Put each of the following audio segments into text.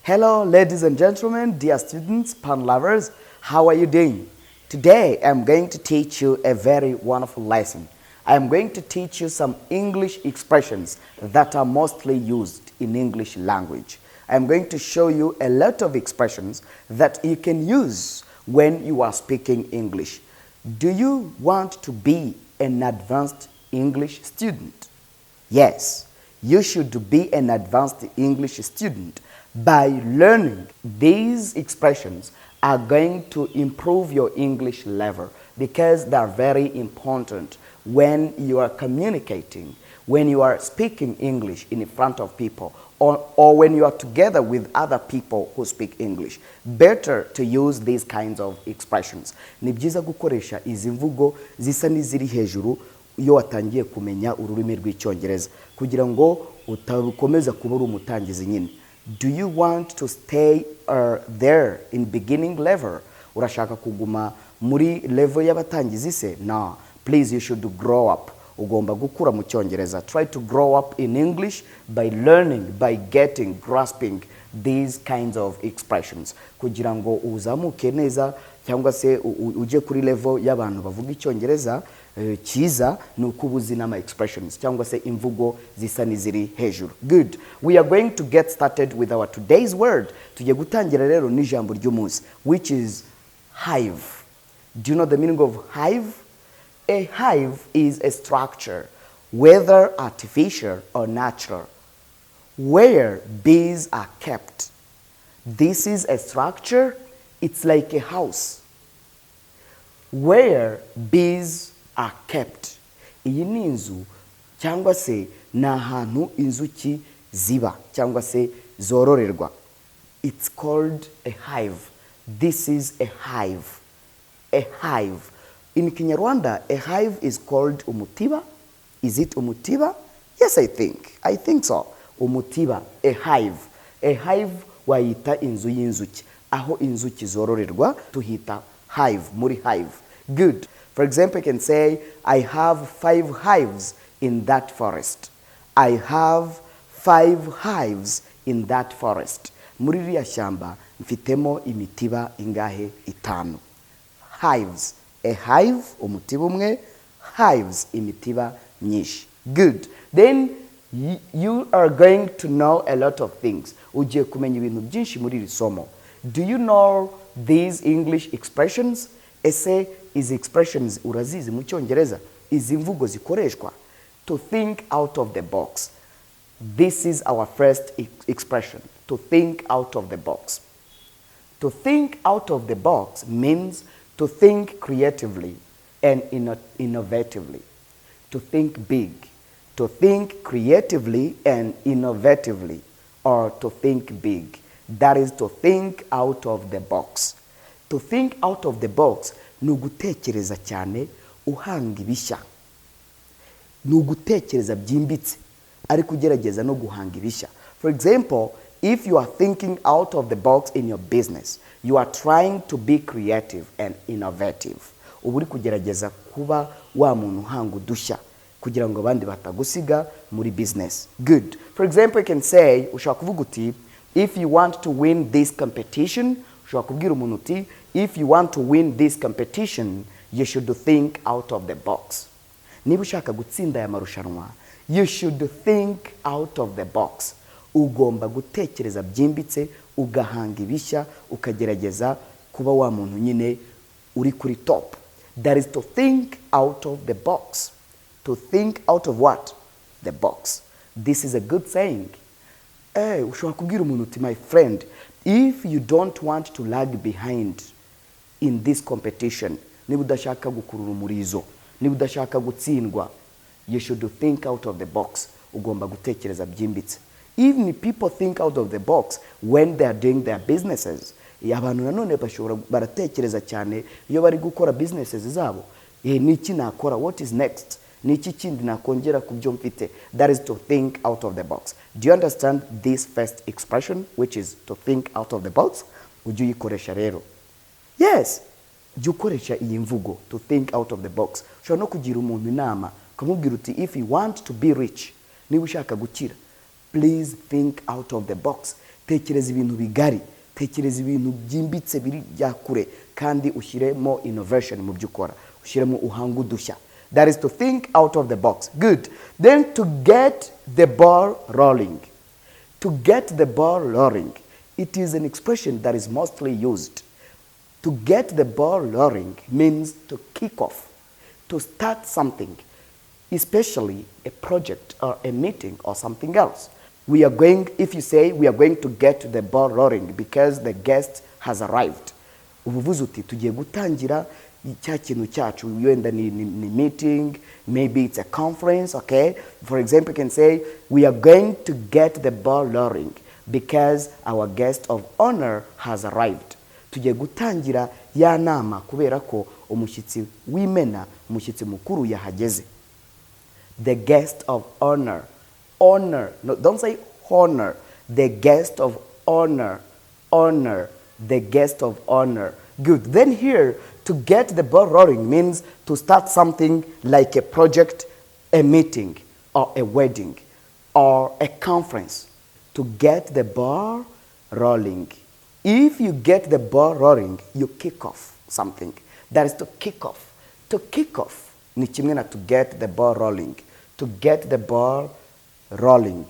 Hello, ladies and gentlemen, dear students, pun lovers, how are you doing? Today, I'm going to teach you a very wonderful lesson. I am going to teach you some English expressions that are mostly used in English language. I am going to show you a lot of expressions that you can use when you are speaking English. Do you want to be an advanced English student? Yes, you should be an advanced English student. By learning these expressions are going to improve your English level because they are very important when you are communicating, when you are speaking English in front of people, or when you are together with other people who speak English. Better to use these kinds of expressions. Ni byiza gukoresha izi mvugo zisa n'iziri hejuru iyo watangiye kumenya ururimi rw'Icyongereza kugira ngo utakomeza kuba uri umutangizi nyine. Do you want to stay there in beginning level? Urashaka kuguma muri level y'abatangizi se? No. Please, you should grow up. Ugomba gukura mu Cyongereza. Try to grow up in English by learning, by grasping these kinds of expressions. Kugira ngo uzamuke neza cyangwa se uje kuri level y'abantu bavuga Icyongereza cyiza ni ukubuzi n'ama expressions cyangwa se imvugo zisa n'iziri hejuru. Good. We are going to get started with our today's word. Tugiye gutangira rero n'ijambo ry'umunsi, which is hive. Do you know the meaning of hive? A hive is a structure, whether artificial or natural, where bees are kept. This is a structure, it's like a house, where bees are kept. Iyi ni inzu cyangwa se ni ahantu inzuki ziba cyangwa se zororerwa. It's called a hive. This is a hive. A hive. In Kinyarwanda, a hive is called umutiba. Is it umutiba? Yes, I think so. Umutiba, a hive. A hive wayita inzu y'inzuki. Aho inzuki zororerwa tuhita hive, muri hive. Good. For example, you can say, I have 5 hives in that forest. I have 5 hives in that forest. Muri riya shamba mfitemo imitiba ingahe itanu. Hives. A hive, umutiba umwe, hives, imitiba myinshi. Good. Then you are going to know a lot of things. Ugiye kumenya ibintu byinshi muri iri somo. Do you know these English expressions? Ese izi expressions urazizi mu Cyongereza? Izi mvugo zikoreshwa? To think out of the box. This is our first expression. To think out of the box. To think out of the box means to think creatively and innovatively. To think big. To think creatively and innovatively. Or to think big. That is to think out of the box. To think out of the box ni ugutekereza cyane uhanga ibishya. Ni ugutekereza byimbitse ariko ugerageza no guhanga ibishya. For example, if you are thinking out of the box in your business, you are trying to be creative and innovative. Ubu uri kugerageza kuba wa muntu uhanga udushya kugira ngo abandi batagusiga muri business. Good. For example, you can say, ushaka kuvuga uti, if you want to win this competition, ushaka kubwira umuntu uti, if you want to win this competition, you should think out of the box. Niba ushaka gutsinda aya marushanwa, you should think out of the box. Ugomba gutekereza byimbitse, ugahanga ibishya, ukagerageza kuba wa muntu nyine uri kuri top. That is to think out of the box. To think out of what? The box. This is a good saying. Ushobora kubwira umuntu uti, my friend, if you don't want to lag behind in this competition, niba udashaka gukurura umurizo, niba udashaka gutsindwa, you should think out of the box. Ugomba gutekereza byimbitse. Even people think out of the box when they are doing their businesses. Abantu nanone bashobora baratekereza cyane iyo bari gukora businesses zabo. Niki nakora? What is next? Niki kindi nakongera kubyo mfite? That is to think out of the box. Do you understand this first expression, which is to think out of the box? Ujye uyikoresha rero. Yes. Jya ukoresha iyi mvugo, to think out of the box. Ushobora no kugira umuntu inama, ukamubwira uti, if you want to be rich, niba ushaka gukira, please think out of the box. tekereza ibintu bigari, tekereza ibintu byimbitse biri bya kure, kandi ushyiremo innovation mu byo ukora, ushyiremo uhanga udushya. That is to think out of the box. Good. Then to get the ball rolling. To get the ball rolling, it is an expression that is mostly used. To get the ball rolling means to kick off, to start something, especially a project or a meeting or something else. We are going, if you say, we are going to get the ball rolling because the guest has arrived. Uvuze uti tugiye gutangira cya kintu cyacu, wenda ni meeting, maybe it's a conference, okay? For example, you can say, we are going to get the ball rolling because our guest of honor has arrived. Tugiye gutangira ya nama kubera ko umushyitsi w'imena, umushyitsi mukuru yahageze. The guest of honor. Honor. No, don't say honor. The guest of honor. Honor. The guest of honor. Good. Then here, to get the ball rolling means to start something like a project, a meeting, or a wedding, or a conference. To get the ball rolling. If you get the ball rolling, you kick off something. That is to kick off. To kick off ni kimwe na to get the ball rolling. To get the ball rolling.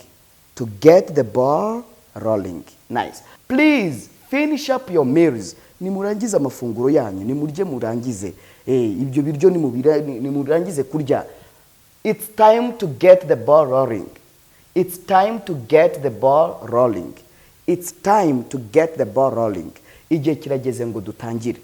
To get the ball rolling. Nice. Please finish up your meals. Nimurangize amafunguro yanyu, nimurye murangize. Ibyo biryo nimurangize kurya. It's time to get the ball rolling. It's time to get the ball rolling. It's time to get the ball rolling. Igihe kirageze ngo dutangire.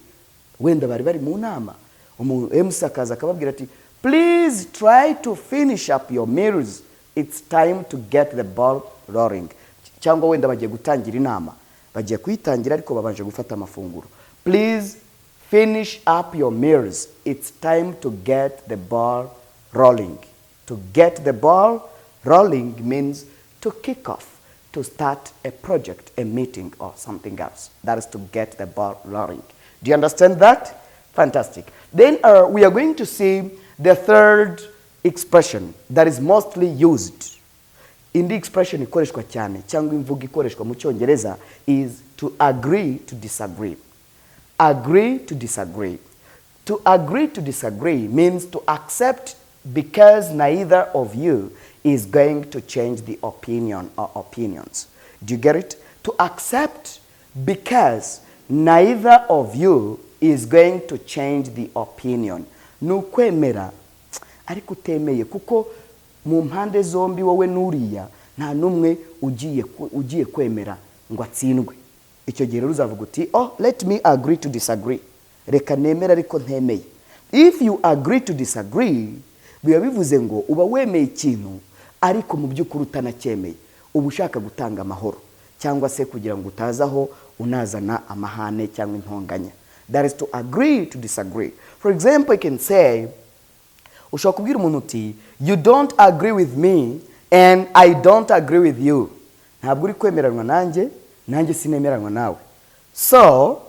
Wenda bari mu nama. MC akaza akababwira ati, please try to finish up your meals. It's time to get the ball rolling. Cyangwa wenda bagiye gutangira inama. Bagiye kuyitangira ariko babanje gufata amafunguro. Please finish up your meals. It's time to get the ball rolling. To get the ball rolling means to kick off, to start a project, a meeting, or something else. That is to get the ball rolling. Do you understand that? Fantastic. Then we are going to see the third expression that is mostly used. Indi expression ikoreshwa cyane cyangwa imvugo ikoreshwa mu Cyongereza is to agree to disagree. Agree to disagree. To agree to disagree means to accept because neither of you is going to change the opinion or opinions. Do you get it? To accept because neither of you is going to change the opinion. Nukwemera ariko utemeye kuko mu mpande zombi wowe nuriya nta numwe ugiye kwemera ngo atsindwe. Icyo gihe rero uzavuga uti, oh, let me agree to disagree. Reka nemera ariko ntemeye. If you agree to disagree, biba bivuze ngo uba wemeye ikintu ariko mu by'ukuri utanacyemeye. Uba ushaka gutanga amahoro cyangwa se kugira ngo utazaho unazana amahane cyangwa intonganya. That is to agree to disagree. For example, I can say, ushobora kubwira umuntu uti, you don't agree with me and I don't agree with you. Ntabwo uri kwemeranwa nanjye, nanjye sinemeranwa nawe. So,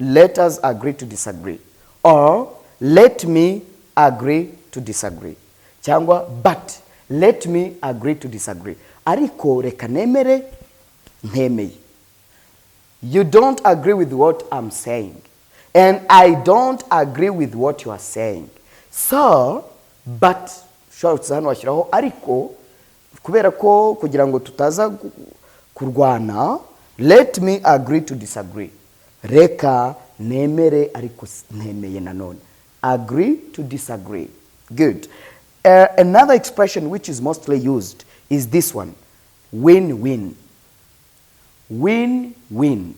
let us agree to disagree. Or, let me agree to disagree. Cyangwa, but let me agree to disagree. Ariko reka nemere ntemeye. You don't agree with what I'm saying. And I don't agree with what you are saying. So, but, ushobora hano washyiraho ariko, kubera ko kugira ngo tutaza kurwana, let me agree to disagree. Reka nemere ariko ntemeye nanone. Agree to disagree. Good. Another expression which is mostly used is this one. Win-win. Win-win.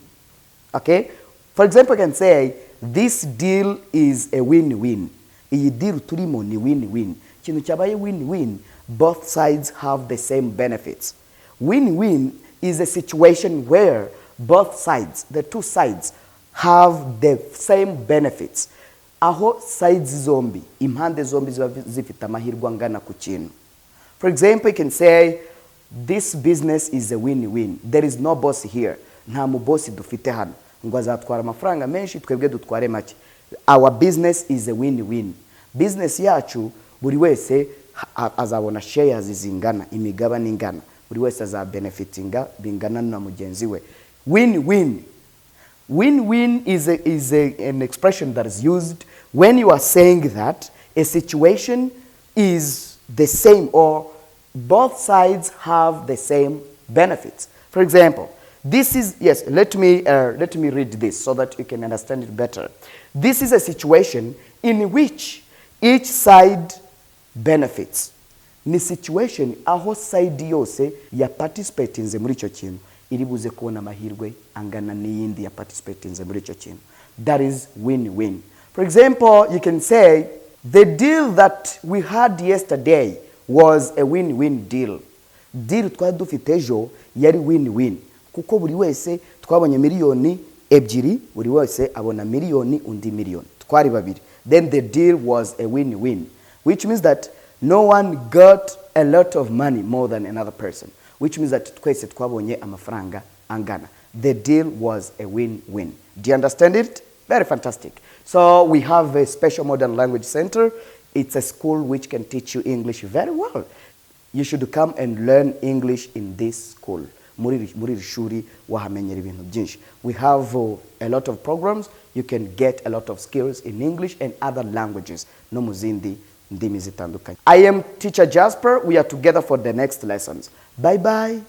Okay? For example, I can say, this deal is a win-win. Iyi deal turimo ni win-win. Kintu cyabaye win-win, both sides have the same benefits. Win-win is a situation where both sides, the two sides, have the same benefits. Aho sides zombi, impande zombi ziba zifite amahirwe angana ku kintu. For example, you can say, this business is a win-win. There is no boss here. Nta mu boss dufite hano. Ngo azatwara amafaranga menshi, twebwe dutware make. Our business is a win-win. Business yacu, buri wese azabona shares zingana, imigabane ingana. buri wese azabenefitinga bingana na mugenzi we. Win-win. Win-win is an expression that is used when you are saying that a situation is the same or both sides have the same benefits. For example, this is, yes, let me read this so that you can understand it better. This is a situation in which each side benefits. Ni situation aho side yose ya participatinze muri icyo kintu iri buze kubona amahirwe angana n'iyindi ya participatinze muri icyo kintu. That is win-win. For example, you can say the deal that we had yesterday was a win-win deal. Deal twari dufite ejo yari win-win kuko buri wese twabonye miliyoni ebyiri, buri wese abona miliyoni undi miliyoni, twari babiri. Then the deal was a win-win, which means that no one got a lot of money more than another person, which means that twese twabonye amafaranga angana. The deal was a win-win. Do you understand it? Very fantastic. So we have a special modern language center. It's a school which can teach you English very well. You should come and learn English in this school. Muri shuri wahamenyera ibintu byinshi. We have a lot of programs. You can get a lot of skills in English and other languages. No muzindi ndimi zitandukanye. I am teacher Jasper. We are together for the next lessons. Bye bye.